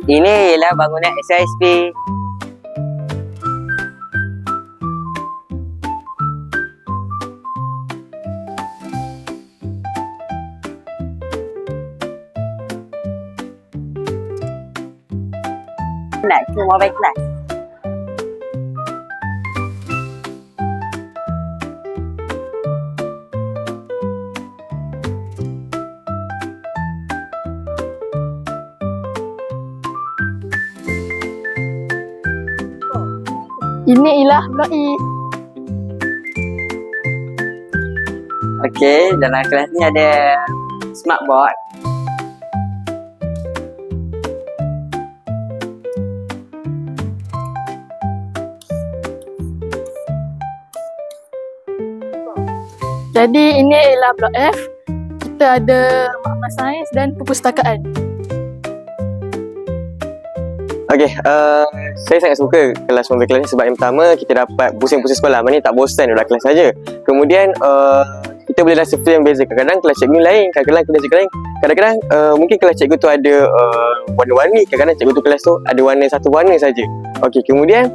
Ini ialah bangunan SISP. Nak ke mobile class? Ini ialah blok E. Okey, dalam kelas ni ada smart board. Jadi ini ialah blok F. Kita ada makmal sains dan perpustakaan. Okey, saya sangat suka kelas mobile kelas ni sebab yang pertama kita dapat pusing-pusing sekolah. Maknanya tak bosan duduk kelas saja. Kemudian kita boleh rasa feel yang beza. Kadang-kadang kelas cikgu lain, kadang-kadang kelas cikgu lain. Kadang-kadang mungkin kelas cikgu tu ada warna-warni, kadang-kadang cikgu tu kelas tu ada warna satu warna saja. Okey, kemudian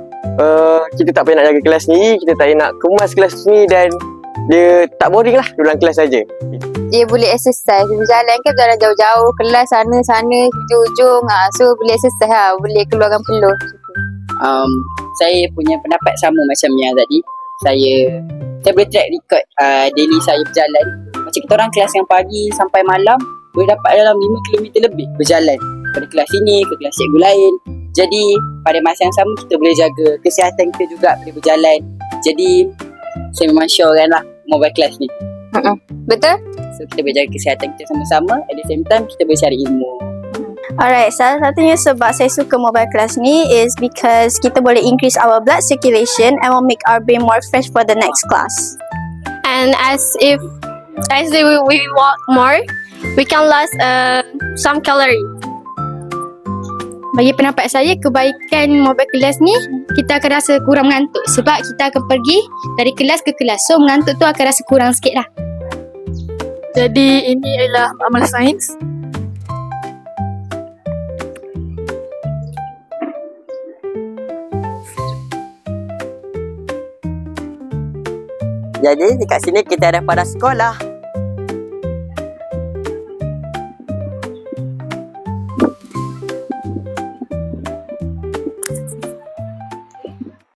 kita tak payah nak jaga kelas sendiri, kita tak payah nak kemas kelas ni dan dia tak boring lah dalam kelas saja. Dia boleh exercise, berjalan kan, berjalan jauh-jauh, kelas sana-sana, hujung-hujung, so boleh exercise lah, boleh keluarkan peluh. Saya punya pendapat sama macam yang tadi. Saya boleh track record daily saya berjalan. Macam kita orang kelas yang pagi sampai malam boleh dapat dalam 5 km lebih berjalan pada kelas ini ke kelas cikgu lain. Jadi pada masa yang sama kita boleh jaga kesihatan kita juga, boleh berjalan. Jadi saya memang sure kan lah mobile class ni. Betul? So kita boleh jaga kesihatan kita sama-sama, at the same time kita boleh cari ilmu. Alright, salah satunya sebab saya suka mobile class ni is because kita boleh increase our blood circulation and will make our brain more fresh for the next class. And as we walk more, we can lose some calorie. Bagi pendapat saya, kebaikan mobile kelas ni, kita akan rasa kurang mengantuk sebab kita akan pergi dari kelas ke kelas. So, mengantuk tu akan rasa kurang sikit lah. Jadi, ini ialah amal sains. Jadi dekat sini kita ada pada sekolah.